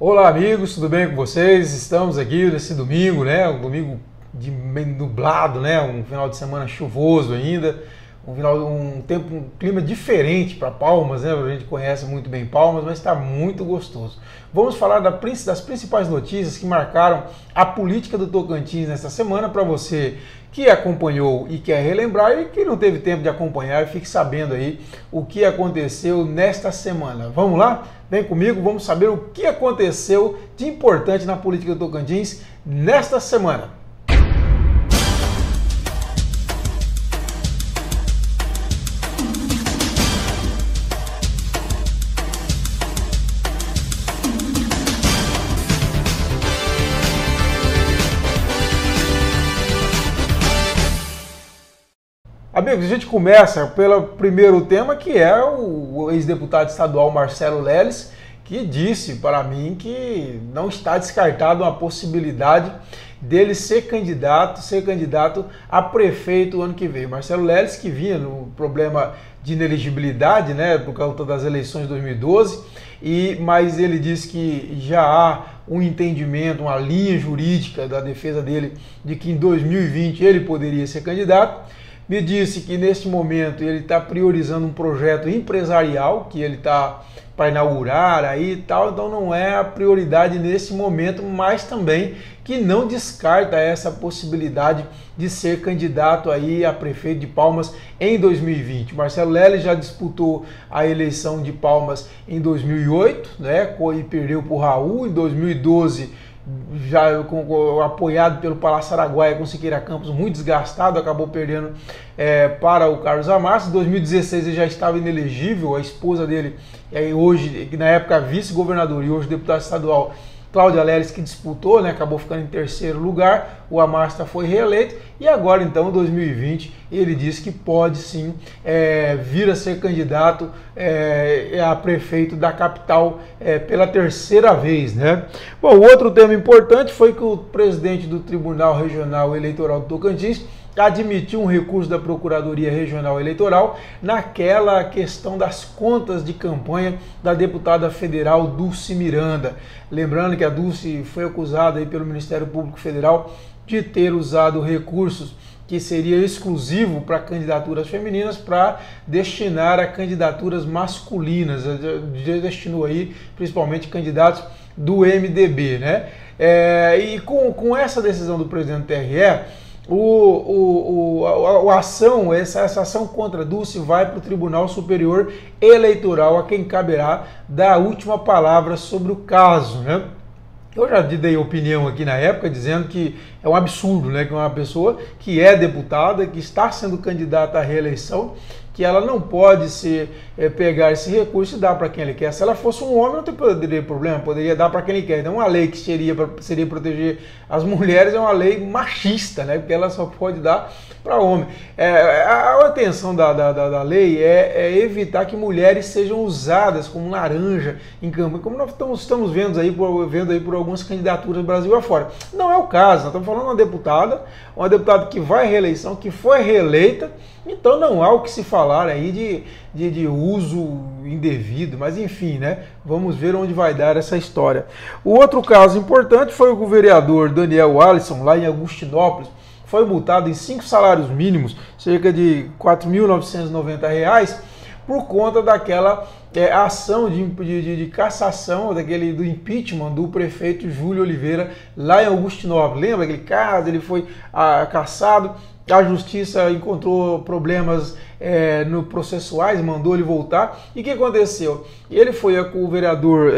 Olá amigos, tudo bem com vocês? Estamos aqui nesse domingo, né? Um domingo meio nublado, né? Um final de semana chuvoso ainda, um clima diferente para Palmas, né? A gente conhece muito bem Palmas, mas está muito gostoso. Vamos falar das principais notícias que marcaram a política do Tocantins nesta semana para você que acompanhou e quer relembrar e que não teve tempo de acompanhar, fique sabendo aí o que aconteceu nesta semana. Vamos lá? Vem comigo, vamos saber o que aconteceu de importante na política do Tocantins nesta semana. Amigos, a gente começa pelo primeiro tema, que é o ex-deputado estadual Marcelo Leles, que disse para mim que não está descartada uma possibilidade dele ser candidato a prefeito o ano que vem. Marcelo Leles, que vinha no problema de inelegibilidade, né, por causa das eleições de 2012, mas ele disse que já há um entendimento, uma linha jurídica da defesa dele de que em 2020 ele poderia ser candidato. Me disse que neste momento ele está priorizando um projeto empresarial que ele está para inaugurar aí e tal, então não é a prioridade nesse momento, mas também que não descarta essa possibilidade de ser candidato aí a prefeito de Palmas em 2020. Marcelo Leles já disputou a eleição de Palmas em 2008, né, e perdeu para o Raul. Em 2012 já apoiado pelo Palácio Araguaia com Siqueira Campos muito desgastado, acabou perdendo para o Carlos Amassa. Em 2016 ele já estava inelegível, a esposa dele, hoje, na época vice-governador e hoje deputado estadual, Cláudia Leles, que disputou, né, acabou ficando em terceiro lugar, o Amasta foi reeleito e agora então em 2020 ele disse que pode sim vir a ser candidato a prefeito da capital pela terceira vez, né? Bom, outro tema importante foi que o presidente do Tribunal Regional Eleitoral do Tocantins admitiu um recurso da Procuradoria Regional Eleitoral naquela questão das contas de campanha da deputada federal Dulce Miranda. Lembrando que a Dulce foi acusada aí pelo Ministério Público Federal de ter usado recursos que seria exclusivo para candidaturas femininas para destinar a candidaturas masculinas. Destinou aí principalmente candidatos do MDB, né? E com essa decisão do presidente do TRE, essa ação contra Dulce vai para o Tribunal Superior Eleitoral, a quem caberá dar a última palavra sobre o caso, né? Eu já dei opinião aqui na época dizendo que é um absurdo, né, que uma pessoa que é deputada, que está sendo candidata à reeleição, que ela não pode pegar esse recurso e dar para quem ele quer. Se ela fosse um homem, não teria problema, poderia dar para quem ele quer. Então, uma lei que seria proteger as mulheres é uma lei machista, né, porque ela só pode dar para homem. A intenção da lei é evitar que mulheres sejam usadas como laranja em campanha, como nós estamos vendo aí por algumas candidaturas Brasil afora. Não é o caso, nós estamos falando de uma deputada que vai à reeleição, que foi reeleita, então não há o que se falar aí de uso indevido, mas enfim, né? Vamos ver onde vai dar essa história. O outro caso importante foi o vereador Daniel Alisson, lá em Agostinópolis, foi multado em 5 salários mínimos, cerca de R$ 4.990, por conta daquela ação de cassação, do impeachment do prefeito Júlio Oliveira, lá em Agostinópolis. Lembra aquele caso? Ele foi cassado, a justiça encontrou problemas processuais, mandou ele voltar. E o que aconteceu? O vereador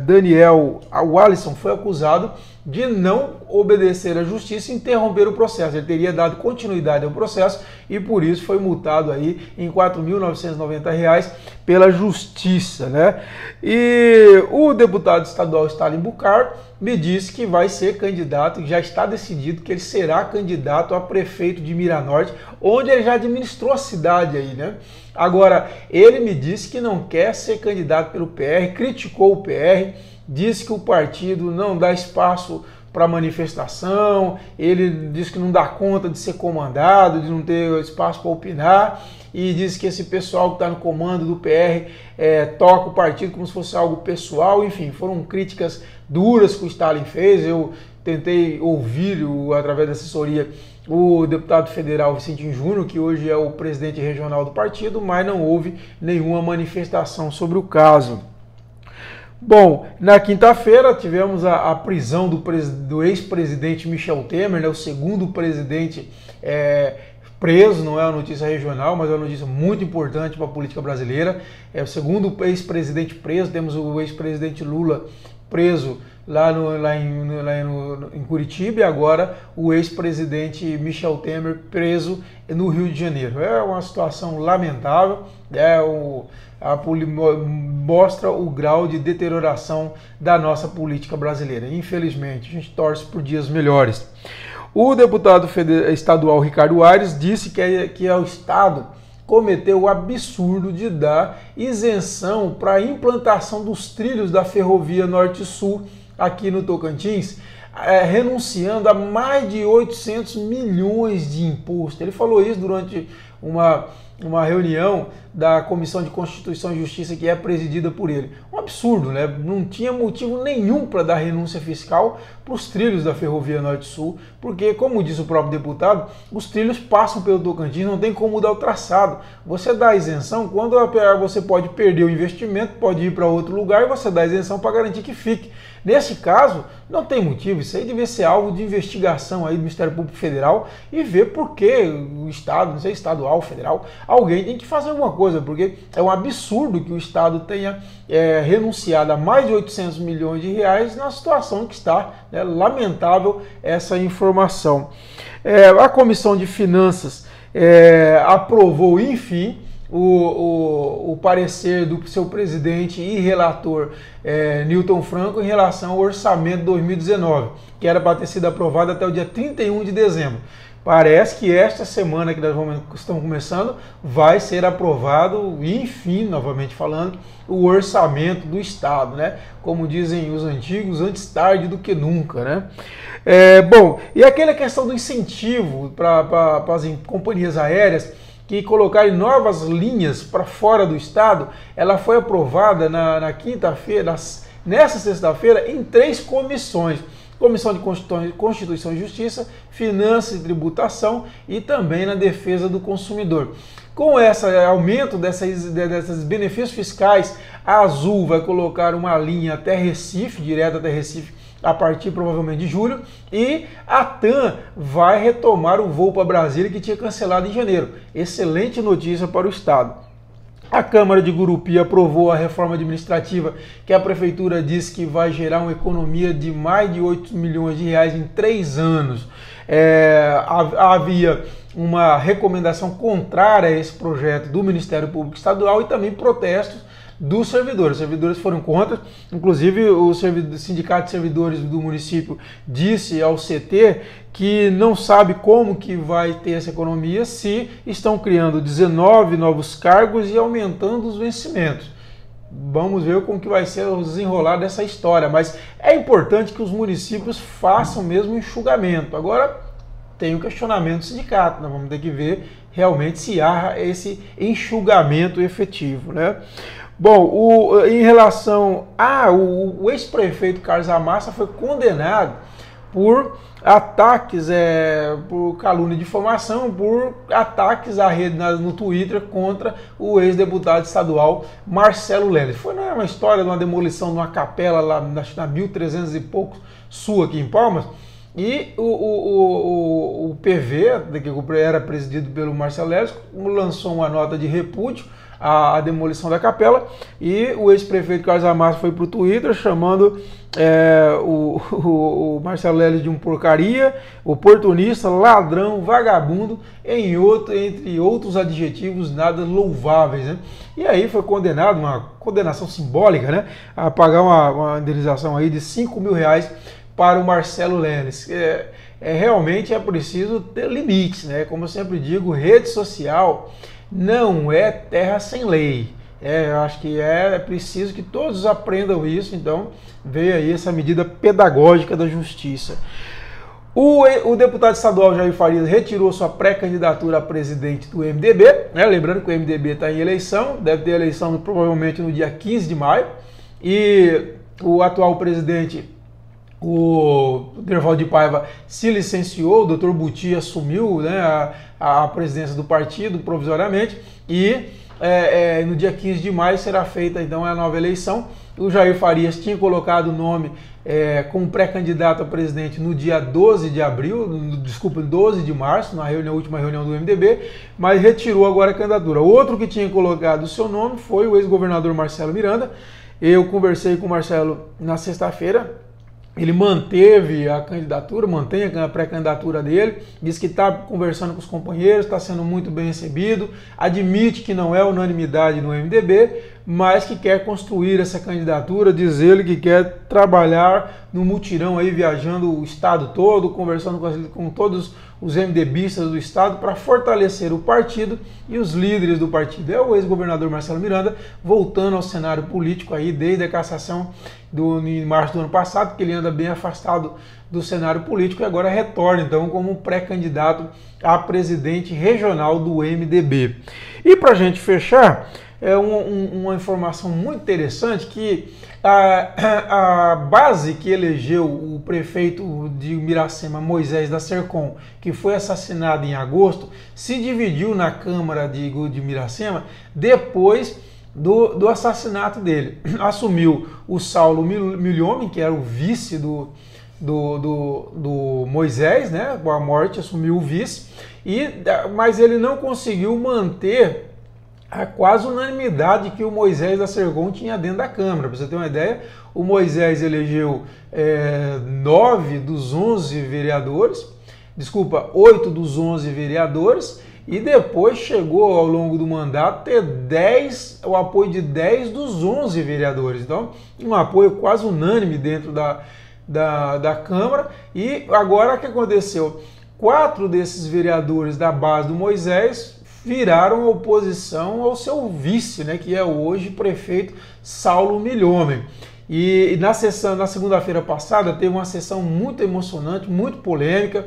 Daniel Alisson foi acusado de não obedecer à justiça e interromper o processo. Ele teria dado continuidade ao processo e por isso foi multado aí em R$ 4.990 pela justiça, né? E o deputado estadual Stalin Bucaro me disse que vai ser candidato, já está decidido que ele será candidato a prefeito de Miranorte, onde ele já administrou a cidade aí, né? Agora, ele me disse que não quer ser candidato pelo PR, criticou o PR, disse que o partido não dá espaço para manifestação, ele disse que não dá conta de ser comandado, de não ter espaço para opinar, e diz que esse pessoal que está no comando do PR toca o partido como se fosse algo pessoal. Enfim, foram críticas duras que o Stalin fez. Eu tentei ouvir, através da assessoria, o deputado federal Vicentinho Júnior, que hoje é o presidente regional do partido, mas não houve nenhuma manifestação sobre o caso. Bom, na quinta-feira tivemos a prisão do ex-presidente Michel Temer, né, o segundo presidente preso. Não é uma notícia regional, mas é uma notícia muito importante para a política brasileira. É o segundo ex-presidente preso. Temos o ex-presidente Lula preso lá em Curitiba, e agora o ex-presidente Michel Temer preso no Rio de Janeiro. É uma situação lamentável, mostra o grau de deterioração da nossa política brasileira. Infelizmente, a gente torce por dias melhores. O deputado estadual Ricardo Aires disse que o Estado cometeu o absurdo de dar isenção para a implantação dos trilhos da ferrovia Norte-Sul aqui no Tocantins, renunciando a mais de 800 milhões de imposto. Ele falou isso durante uma reunião da Comissão de Constituição e Justiça, que é presidida por ele. Um absurdo, né? Não tinha motivo nenhum para dar renúncia fiscal para os trilhos da ferrovia Norte-Sul, porque, como disse o próprio deputado, os trilhos passam pelo Tocantins, não tem como mudar o traçado. Você dá isenção quando você pode perder o investimento, pode ir para outro lugar, e você dá isenção para garantir que fique. Nesse caso, não tem motivo. Isso aí devia ser alvo de investigação aí do Ministério Público Federal e ver por que o Estado, não sei, estadual, federal, alguém tem que fazer alguma coisa, porque é um absurdo que o Estado tenha renunciado a mais de 800 milhões de reais na situação que está, né? Lamentável essa informação. A Comissão de Finanças aprovou, enfim, o parecer do seu presidente e relator Newton Franco em relação ao orçamento de 2019, que era para ter sido aprovado até o dia 31 de dezembro. Parece que esta semana que nós estamos começando vai ser aprovado, enfim, novamente falando, o orçamento do Estado, né? Como dizem os antigos, antes tarde do que nunca, né? Bom, e aquela questão do incentivo para as companhias aéreas que colocarem novas linhas para fora do estado, ela foi aprovada na quinta-feira, nessa sexta-feira, em 3 comissões. Comissão de Constituição e Justiça, Finanças e Tributação e também na Defesa do Consumidor. Com esse aumento desses benefícios fiscais, a Azul vai colocar uma linha até Recife, direto até Recife, a partir provavelmente de julho, e a TAM vai retomar o voo para Brasília que tinha cancelado em janeiro. Excelente notícia para o Estado. A Câmara de Gurupi aprovou a reforma administrativa que a Prefeitura disse que vai gerar uma economia de mais de 8 milhões de reais em 3 anos. Havia uma recomendação contrária a esse projeto do Ministério Público Estadual e também protestos dos servidores. Os servidores foram contra, inclusive o Sindicato de Servidores do município disse ao CT que não sabe como que vai ter essa economia se estão criando 19 novos cargos e aumentando os vencimentos. Vamos ver como que vai ser o desenrolar dessa história, mas é importante que os municípios façam mesmo enxugamento. Agora tem o questionamento do sindicato, nós vamos ter que ver realmente se há esse enxugamento efetivo, né? Bom, em relação o ex-prefeito Carlos Amassa foi condenado por ataques, por calúnia e difamação, por ataques à rede no Twitter contra o ex-deputado estadual Marcelo Leles. Foi uma história de uma demolição de uma capela lá na 1300 e poucos sul aqui em Palmas, e o PV, que era presidido pelo Marcelo Leles, lançou uma nota de repúdio a demolição da capela, e o ex-prefeito Carlos Amassa foi para o Twitter chamando o Marcelo Leles de um porcaria, oportunista, ladrão, vagabundo, entre outros adjetivos nada louváveis, né? E aí foi condenado, uma condenação simbólica, né, a pagar uma indenização aí de 5 mil reais para o Marcelo Leles. Realmente é preciso ter limites, né? Como eu sempre digo, rede social não é terra sem lei. Eu acho que é preciso que todos aprendam isso, então veio aí essa medida pedagógica da justiça. O deputado estadual Jair Farias retirou sua pré-candidatura a presidente do MDB, né? Lembrando que o MDB está em eleição, deve ter eleição provavelmente no dia 15 de maio, e o atual presidente, o Dervaldo de Paiva, se licenciou, o doutor Buti assumiu, né, a presidência do partido provisoriamente, e no dia 15 de maio será feita então a nova eleição. O Jair Farias tinha colocado o nome como pré-candidato a presidente no dia 12 de abril, desculpa, 12 de março, na última reunião do MDB, mas retirou agora a candidatura. Outro que tinha colocado o seu nome foi o ex-governador Marcelo Miranda. Eu conversei com o Marcelo na sexta-feira. Ele manteve a candidatura, mantém a pré-candidatura dele, diz que está conversando com os companheiros, está sendo muito bem recebido, admite que não é unanimidade no MDB, mas que quer construir essa candidatura, diz ele que quer trabalhar no mutirão aí, viajando o estado todo, conversando com todos os MDBistas do estado para fortalecer o partido e os líderes do partido. É o ex-governador Marcelo Miranda voltando ao cenário político aí desde a cassação em março do ano passado, que ele anda bem afastado do cenário político e agora retorna então como pré-candidato a presidente regional do MDB. E para a gente fechar, uma informação muito interessante que a base que elegeu o prefeito de Miracema, Moisés da Sercom, que foi assassinado em agosto, se dividiu na Câmara de Miracema depois do assassinato dele. Assumiu o Saulo Milhomem, que era o vice do Moisés, né? Com a morte, assumiu o vice, mas ele não conseguiu manter a quase unanimidade que o Moisés da Sercom tinha dentro da Câmara. Para você ter uma ideia, o Moisés elegeu 8 dos 11 vereadores, e depois chegou ao longo do mandato ter o apoio de 10 dos 11 vereadores. Então, um apoio quase unânime dentro da Câmara. E agora o que aconteceu? 4 desses vereadores da base do Moisés viraram oposição ao seu vice, né, que é hoje prefeito Saulo Milhomem. E na segunda-feira passada teve uma sessão muito emocionante, muito polêmica,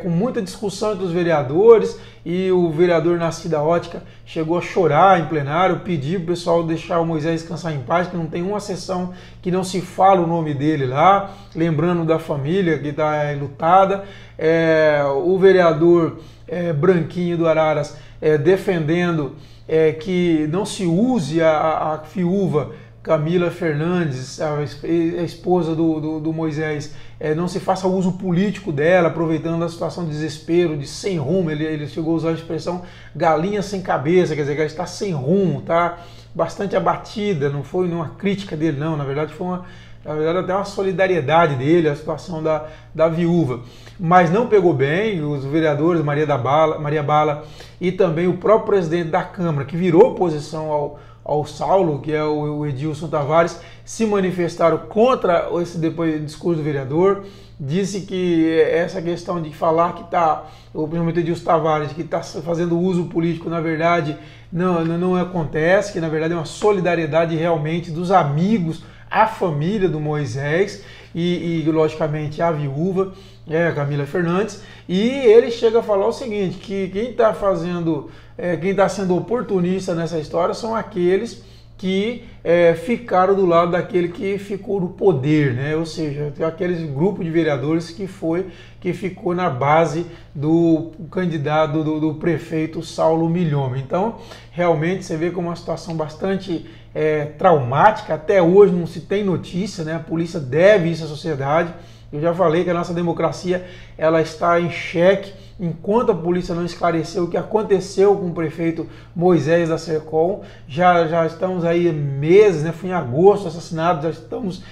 com muita discussão entre os vereadores, e o vereador Nascida Ótica chegou a chorar em plenário, pediu para o pessoal deixar o Moisés descansar em paz, que não tem uma sessão que não se fala o nome dele lá, lembrando da família que está enlutada. O vereador Branquinho do Araras defendendo que não se use a viúva Camila Fernandes, a esposa do Moisés, não se faça uso político dela, aproveitando a situação de desespero, de sem rumo. Ele chegou a usar a expressão galinha sem cabeça, quer dizer, que ela está sem rumo, está bastante abatida. Não foi uma crítica dele, não, na verdade foi até uma solidariedade dele, a situação da viúva. Mas não pegou bem. Os vereadores Maria Bala e também o próprio presidente da Câmara, que virou oposição ao Saulo, que é o Edilson Tavares, se manifestaram contra esse discurso do vereador. Disse que essa questão de falar que principalmente o Edilson Tavares, que está fazendo uso político, na verdade, não acontece, que na verdade é uma solidariedade realmente dos amigos, a família do Moisés e logicamente a viúva, a Camila Fernandes. E ele chega a falar o seguinte, que quem está sendo oportunista nessa história são aqueles que ficaram do lado daquele que ficou no poder, né? Ou seja, aqueles grupo de vereadores que ficou na base do candidato do prefeito Saulo Milhomem. Então, realmente você vê como uma situação bastante traumática. Até hoje não se tem notícia, né? A polícia deve isso à sociedade. Eu já falei que a nossa democracia ela está em xeque enquanto a polícia não esclareceu o que aconteceu com o prefeito Moisés da Sercom. Já estamos aí meses, né? Foi em agosto assassinado, já estamos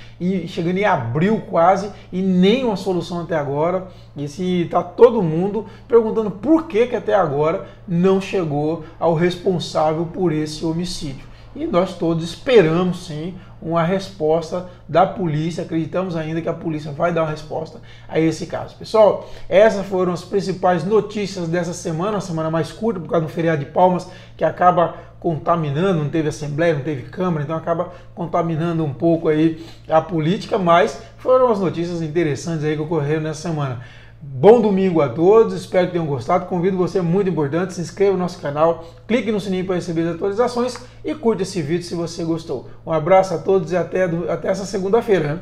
chegando em abril quase e nenhuma solução até agora. E está todo mundo perguntando por que até agora não chegou ao responsável por esse homicídio. E nós todos esperamos sim uma resposta da polícia, acreditamos ainda que a polícia vai dar uma resposta a esse caso. Pessoal, essas foram as principais notícias dessa semana, uma semana mais curta por causa do feriado de Palmas, que acaba contaminando, não teve Assembleia, não teve Câmara, então acaba contaminando um pouco aí a política, mas foram as notícias interessantes aí que ocorreram nessa semana. Bom domingo a todos, espero que tenham gostado. Convido você, muito importante, se inscreva no nosso canal, clique no sininho para receber as atualizações e curte esse vídeo se você gostou. Um abraço a todos e até essa segunda-feira, né?